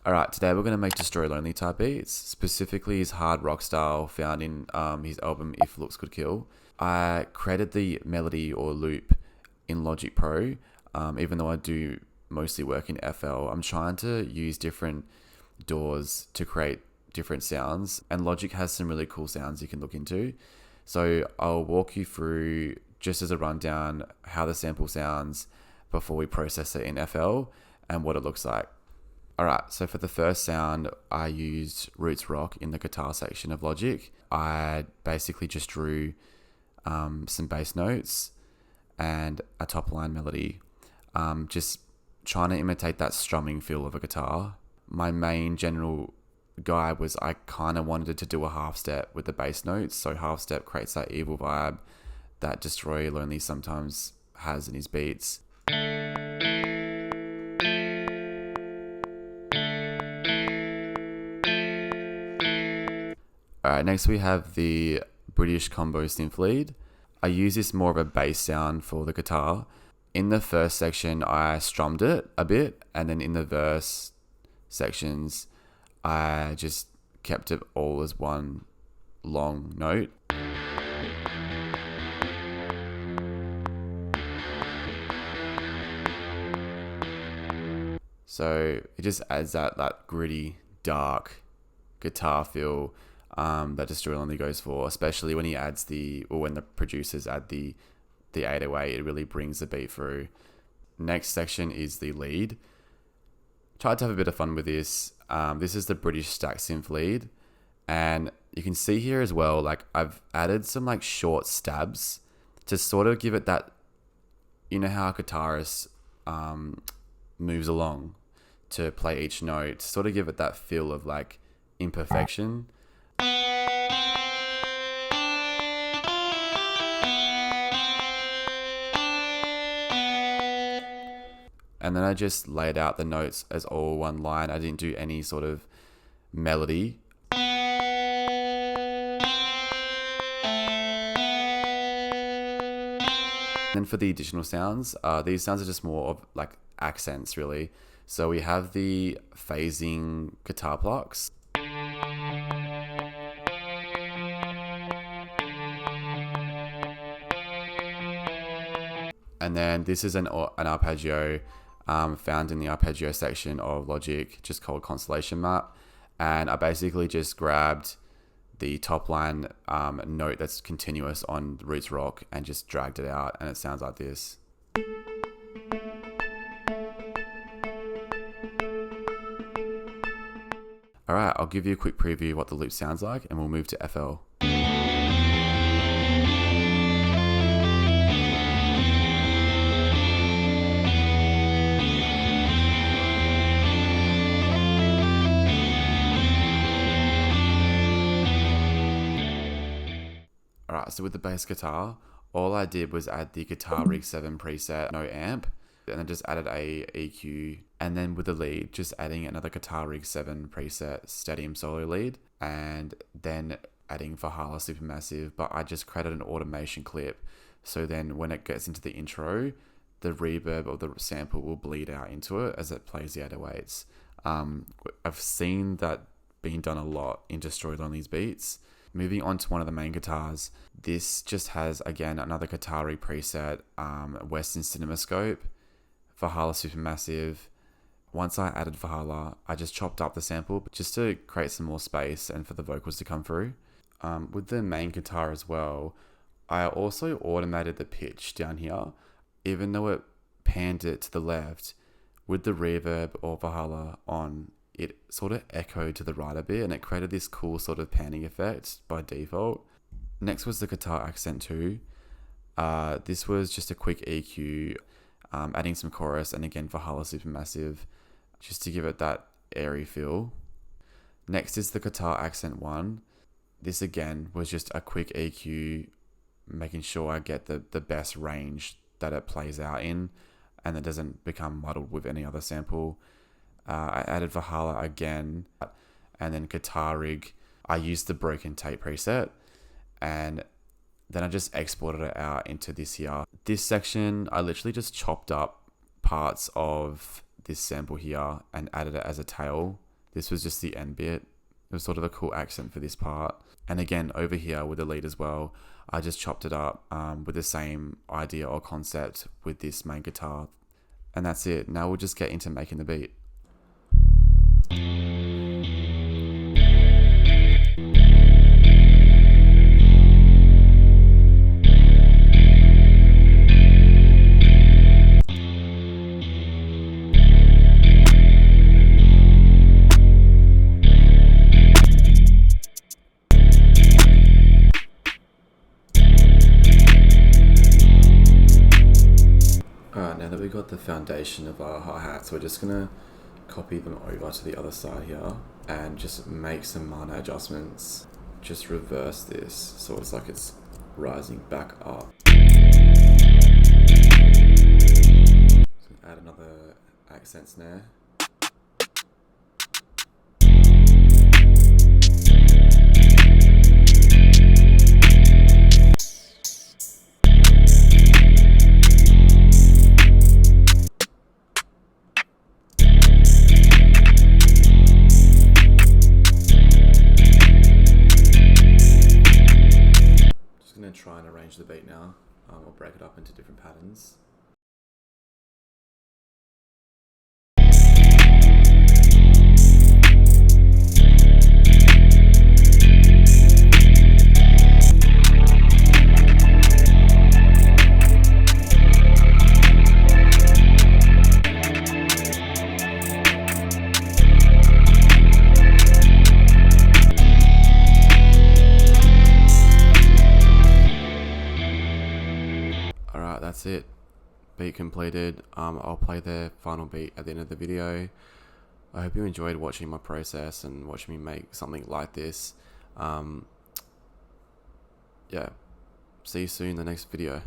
Alright, today we're going to make destroylonely type beats, specifically his hard rock style found in his album If Looks Could Kill. I created the melody or loop in Logic Pro, even though I do mostly work in FL. I'm trying to use different doors to create different sounds, and Logic has some really cool sounds you can look into. So I'll walk you through, just as a rundown, how the sample sounds before we process it in FL and what it looks like. Alright, so for the first sound, I used roots rock in the guitar section of Logic. I basically just drew some bass notes and a top line melody, just trying to imitate that strumming feel of a guitar. My main general guide was I kind of wanted to do a half step with the bass notes, so half step creates that evil vibe that destroylonely sometimes has in his beats. Alright, next we have the British combo synth lead. I use this more of a bass sound for the guitar. In the first section, I strummed it a bit, and then in the verse sections, I just kept it all as one long note. So it just adds that gritty, dark guitar feel that destroylonely goes for, especially when when the producers add the 808, it really brings the beat through. Next section is the lead. Tried to have a bit of fun with this. This is the British stack synth lead, and you can see here as well, like I've added some like short stabs to sort of give it that, you know how a guitarist moves along to play each note, sort of give it that feel of like imperfection. And then I just laid out the notes as all one line. I didn't do any sort of melody. Then for the additional sounds, these sounds are just more of like accents really. So we have the phasing guitar plucks. And then this is an arpeggio found in the arpeggio section of Logic, just called Constellation Map. And I basically just grabbed the top line note that's continuous on roots rock and just dragged it out, and it sounds like this. Alright, I'll give you a quick preview of what the loop sounds like, and we'll move to FL. Alright, so with the bass guitar, all I did was add the Guitar Rig 7 preset, no amp, and I just added a EQ. And then with the lead, just adding another Guitar Rig 7 preset Stadium Solo lead, and then adding Valhalla Supermassive, but I just created an automation clip. So then when it gets into the intro, the reverb of the sample will bleed out into it as it plays the 808s. I've seen that being done a lot in destroylonely's beats. Moving on to one of the main guitars, this just has, again, another Guitar Rig preset, Western Cinemascope, Valhalla Supermassive. Once I added Valhalla, I just chopped up the sample just to create some more space and for the vocals to come through. With the main guitar as well, I also automated the pitch down here. Even though it panned it to the left, with the reverb or Valhalla on, it sort of echoed to the right a bit, and it created this cool sort of panning effect by default. Next was the guitar accent 2. This was just a quick EQ, adding some chorus, and again Valhalla Supermassive, just to give it that airy feel. Next is the guitar accent 1. This again was just a quick EQ, making sure I get the best range that it plays out in, and it doesn't become muddled with any other sample. I added Valhalla again, and then Guitar Rig. I used the broken tape preset, and then I just exported it out into this here. This section, I literally just chopped up parts of this sample here and added it as a tail This was just the end bit. It was sort of a cool accent for this part. And again, over here with the lead as well, I just chopped it up with the same idea or concept with this main guitar. And that's it. Now we'll just get into making the beat. Alright, now that we've got the foundation of our hi-hats, we're just going to copy them over to the other side here and just make some minor adjustments. Just reverse this so it's like it's rising back up. So add another accent snare. Try and arrange the beat now. I'll break it up into different patterns. Alright, that's it. Beat completed. I'll play the final beat at the end of the video. I hope you enjoyed watching my process and watching me make something like this. Yeah, see you soon in the next video.